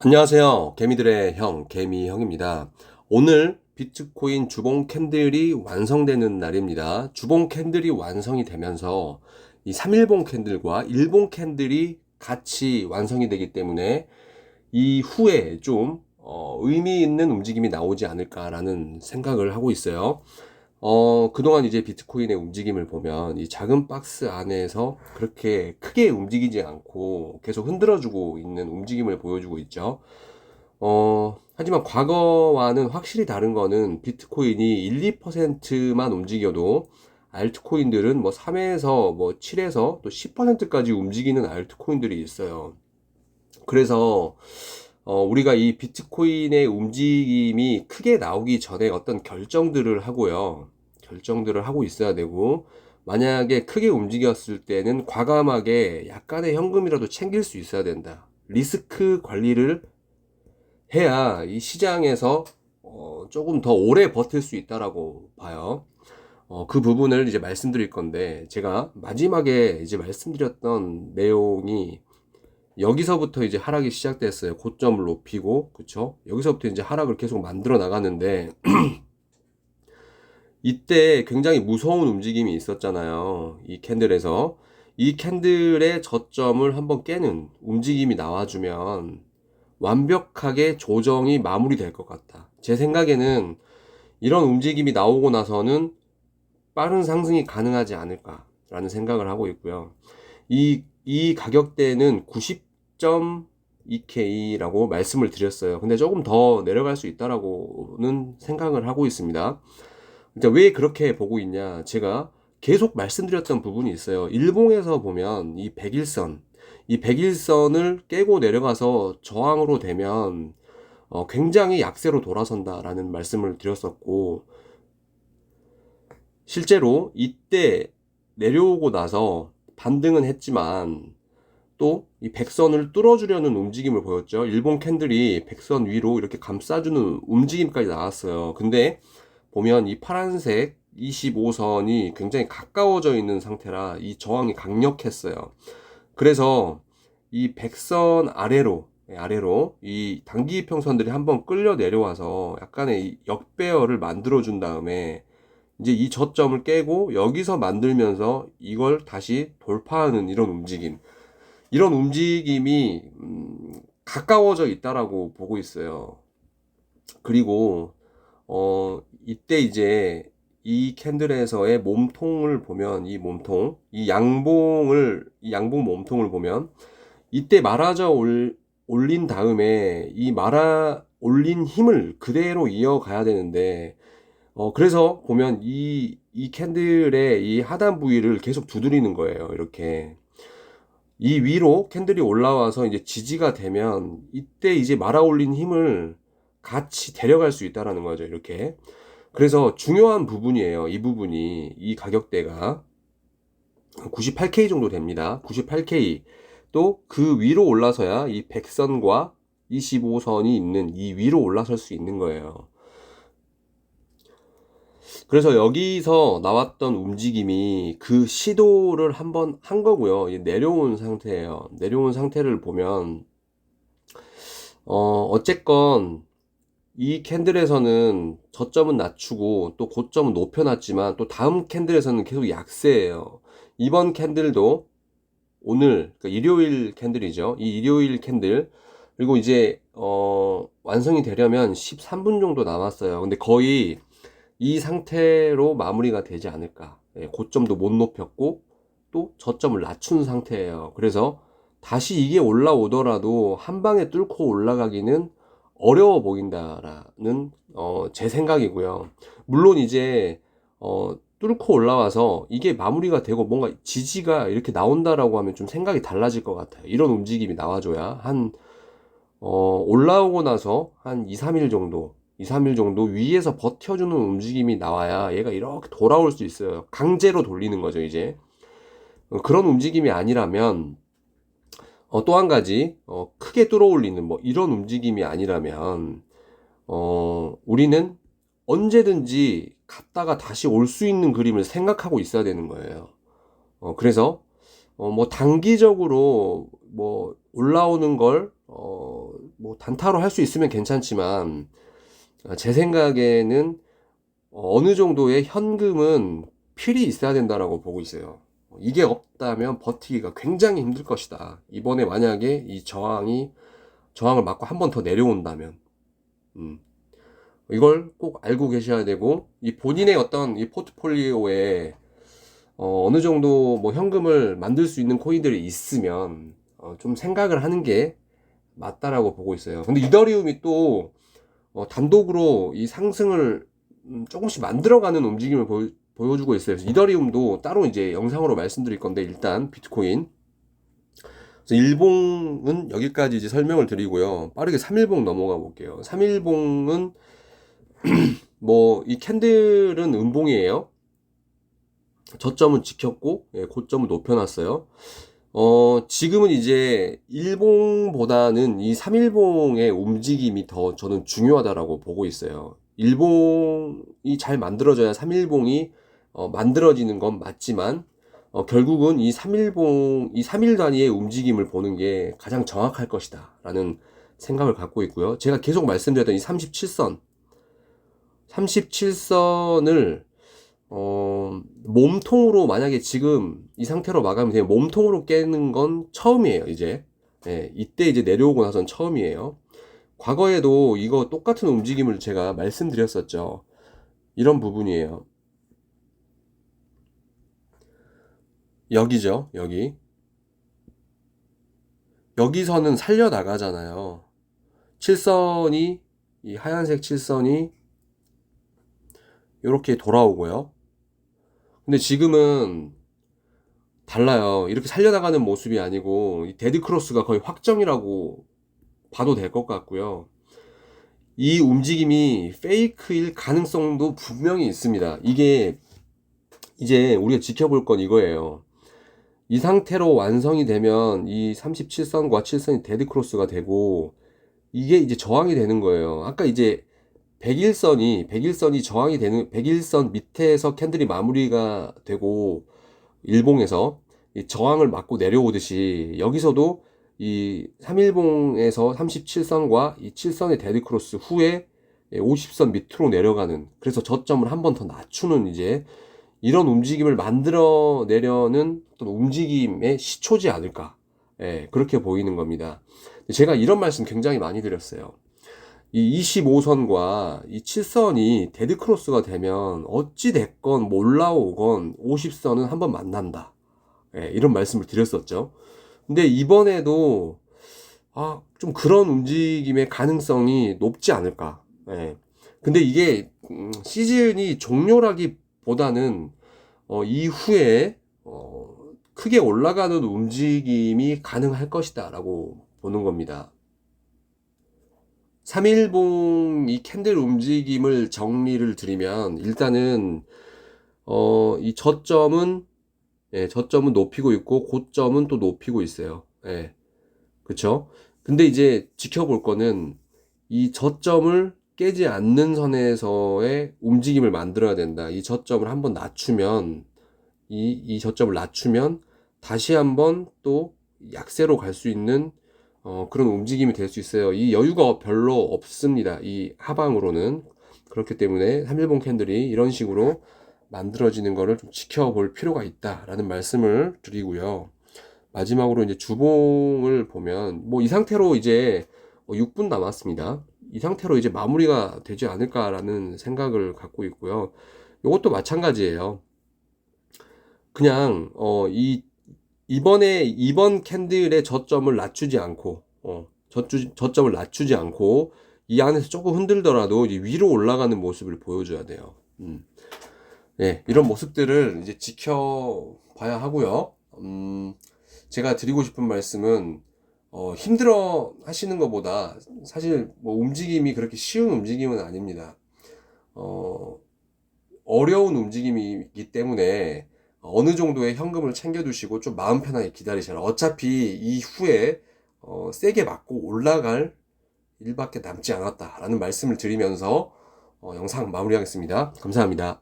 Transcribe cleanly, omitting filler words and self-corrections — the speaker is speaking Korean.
안녕하세요. 개미들의 형, 개미형입니다. 오늘 비트코인 주봉 캔들이 완성되는 날입니다. 주봉 캔들이 완성이 되면서 이 3일봉 캔들과 일봉 캔들이 같이 완성이 되기 때문에 이후에 좀 의미 있는 움직임이 나오지 않을까라는 생각을 하고 있어요. 그동안 이제 비트코인의 움직임을 보면 이 작은 박스 안에서 그렇게 크게 움직이지 않고 계속 흔들어주고 있는 움직임을 보여주고 있죠. 하지만 과거와는 확실히 다른 거는 비트코인이 1, 2%만 움직여도 알트코인들은 뭐 3에서 뭐 7에서 또 10%까지 움직이는 알트코인들이 있어요. 그래서 우리가 이 비트코인의 움직임이 크게 나오기 전에 어떤 결정들을 하고요. 결정들을 하고 있어야 되고, 만약에 크게 움직였을 때는 과감하게 약간의 현금이라도 챙길 수 있어야 된다. 리스크 관리를 해야 이 시장에서 조금 더 오래 버틸 수 있다라고 봐요. 그 부분을 이제 말씀드릴 건데, 제가 마지막에 이제 말씀드렸던 내용이 여기서부터 이제 하락이 시작됐어요. 고점을 높이고, 그쵸? 여기서부터 이제 하락을 계속 만들어 나가는데, 이때 굉장히 무서운 움직임이 있었잖아요. 이 캔들에서. 이 캔들의 저점을 한번 깨는 움직임이 나와주면 완벽하게 조정이 마무리될 것 같다. 제 생각에는 이런 움직임이 나오고 나서는 빠른 상승이 가능하지 않을까라는 생각을 하고 있고요. 이 가격대는 90.2K라고 말씀을 드렸어요. 근데 조금 더 내려갈 수 있다라고는 생각을 하고 있습니다. 그러니까 왜 그렇게 보고 있냐? 제가 계속 말씀드렸던 부분이 있어요. 일봉에서 보면 이 100일선을 깨고 내려가서 저항으로 되면 굉장히 약세로 돌아선다라는 말씀을 드렸었고, 실제로 이때 내려오고 나서 반등은 했지만 또 이 백선을 뚫어주려는 움직임을 보였죠. 일본 캔들이 백선 위로 이렇게 감싸주는 움직임까지 나왔어요. 근데 보면 이 파란색 25선이 굉장히 가까워져 있는 상태라 이 저항이 강력했어요. 그래서 이 백선 아래로 이 단기 이평선들이 한번 끌려 내려와서 약간의 이 역배열을 만들어 준 다음에 이제 이 저점을 깨고 여기서 만들면서 이걸 다시 돌파하는 이런 움직임이 가까워져 있다라고 보고 있어요. 그리고 이때 이제 이 캔들에서의 몸통을 보면 이 양봉 몸통을 보면 이때 올린 다음에 이 말아 올린 힘을 그대로 이어가야 되는데, 그래서 보면 이 캔들의 이 하단 부위를 계속 두드리는 거예요. 이렇게. 이 위로 캔들이 올라와서 이제 지지가 되면 이때 이제 말아 올린 힘을 같이 데려갈 수 있다라는 거죠. 이렇게. 그래서 중요한 부분이에요. 이 부분이, 이 가격대가 98K 정도 됩니다. 98K. 또 그 위로 올라서야 이 100선과 25선이 있는 이 위로 올라설 수 있는 거예요. 그래서 여기서 나왔던 움직임이 그 시도를 한번 한 거고요. 내려온 상태예요. 내려온 상태를 보면 어쨌건 이 캔들에서는 저점은 낮추고 또 고점은 높여놨지만 또 다음 캔들에서는 계속 약세예요. 이번 캔들도 오늘 그러니까 일요일 캔들이죠. 이 일요일 캔들 그리고 이제 완성이 되려면 13분 정도 남았어요. 근데 거의 이 상태로 마무리가 되지 않을까. 예, 고점도 못 높였고 또 저점을 낮춘 상태예요. 그래서 다시 이게 올라오더라도 한 방에 뚫고 올라가기는 어려워 보인다라는 제 생각이고요. 물론 이제 뚫고 올라와서 이게 마무리가 되고 뭔가 지지가 이렇게 나온다라고 하면 좀 생각이 달라질 것 같아요. 이런 움직임이 나와줘야 올라오고 나서 한 2, 3일 정도 2, 3일 정도 위에서 버텨주는 움직임이 나와야 얘가 이렇게 돌아올 수 있어요. 강제로 돌리는 거죠, 이제. 그런 움직임이 아니라면 또 한 가지 크게 뚫어올리는 뭐 이런 움직임이 아니라면 우리는 언제든지 갔다가 다시 올 수 있는 그림을 생각하고 있어야 되는 거예요. 그래서 뭐 단기적으로 뭐 올라오는 걸 뭐 단타로 할 수 있으면 괜찮지만 제 생각에는 어느 정도의 현금은 필히 있어야 된다라고 보고 있어요. 이게 없다면 버티기가 굉장히 힘들 것이다. 이번에 만약에 이 저항을 맞고 한 번 더 내려온다면, 음, 이걸 꼭 알고 계셔야 되고, 이 본인의 어떤 이 포트폴리오에 어느 정도 뭐 현금을 만들 수 있는 코인들이 있으면 좀 생각을 하는 게 맞다라고 보고 있어요. 근데 이더리움이 또 단독으로 이 상승을 조금씩 만들어가는 움직임을 보여주고 있어요. 그래서 이더리움도 따로 이제 영상으로 말씀드릴 건데, 일단 비트코인. 그래서 일봉은 여기까지 이제 설명을 드리고요. 빠르게 3일봉 넘어가 볼게요. 3일봉은 뭐 이 캔들은 음봉이에요. 저점은 지켰고, 예, 고점은 높여놨어요. 지금은 이제 일봉보다는 이 3일봉의 움직임이 더 저는 중요하다라고 보고 있어요. 일봉이 잘 만들어져야 3일봉이 만들어지는 건 맞지만, 결국은 이 3일봉, 이 3일 단위의 움직임을 보는 게 가장 정확할 것이다 라는 생각을 갖고 있고요. 제가 계속 말씀드렸던 이 37선을 몸통으로 만약에 지금 이 상태로 마감이 되면 몸통으로 깨는 건 처음이에요, 이제. 예, 이때 이제 내려오고 나선 처음이에요. 과거에도 이거 똑같은 움직임을 제가 말씀드렸었죠. 이런 부분이에요. 여기죠, 여기. 여기서는 살려나가잖아요. 칠선이, 이 하얀색 칠선이 이렇게 돌아오고요. 근데 지금은 달라요. 이렇게 살려나가는 모습이 아니고 이 데드크로스가 거의 확정이라고 봐도 될 것 같고요. 이 움직임이 페이크일 가능성도 분명히 있습니다. 이게 이제 우리가 지켜볼 건 이거예요. 이 상태로 완성이 되면 이 37선과 7선이 데드크로스가 되고 이게 이제 저항이 되는 거예요. 아까 이제 101선이 저항이 되는 101선 밑에서 캔들이 마무리가 되고 일봉에서 이 저항을 맞고 내려오듯이 여기서도 이 3일봉에서 37선과 이 7선의 데드크로스 후에 50선 밑으로 내려가는, 그래서 저점을 한 번 더 낮추는 이제 이런 움직임을 만들어내려는 어떤 움직임의 시초지 않을까, 예, 그렇게 보이는 겁니다. 제가 이런 말씀 굉장히 많이 드렸어요. 이 25선과 이 7선이 데드크로스가 되면 어찌 됐건 몰라오건 50선은 한번 만난다, 예, 이런 말씀을 드렸었죠. 근데 이번에도 좀 그런 움직임의 가능성이 높지 않을까. 예. 근데 이게 시즌이 종료라기보다는 이후에 크게 올라가는 움직임이 가능할 것이다 라고 보는 겁니다. 3일봉 이 캔들 움직임을 정리를 드리면, 일단은 이 저점은, 예, 저점은 높이고 있고 고점은 또 높이고 있어요. 예. 그쵸? 근데 이제 지켜볼 거는 이 저점을 깨지 않는 선에서의 움직임을 만들어야 된다. 이 저점을 한번 낮추면, 이 저점을 낮추면 다시 한번 또 약세로 갈 수 있는 그런 움직임이 될 수 있어요. 이 여유가 별로 없습니다, 이 하방으로는. 그렇기 때문에 3일봉 캔들이 이런 식으로 만들어지는 거를 좀 지켜볼 필요가 있다라는 말씀을 드리고요. 마지막으로 이제 주봉을 보면 뭐 이 상태로 이제 6분 남았습니다. 이 상태로 이제 마무리가 되지 않을까라는 생각을 갖고 있고요. 이것도 마찬가지예요. 그냥 이번 캔들의 저점을 낮추지 않고 저점을 낮추지 않고 이 안에서 조금 흔들더라도 이제 위로 올라가는 모습을 보여줘야 돼요. 네, 이런 모습들을 이제 지켜봐야 하고요. 제가 드리고 싶은 말씀은 힘들어 하시는 것보다 사실 뭐 움직임이 그렇게 쉬운 움직임은 아닙니다. 어려운 움직임이기 때문에 어느 정도의 현금을 챙겨두시고 좀 마음 편하게 기다리셔라. 어차피 이후에 세게 맞고 올라갈 일밖에 남지 않았다라는 말씀을 드리면서 영상 마무리하겠습니다. 감사합니다.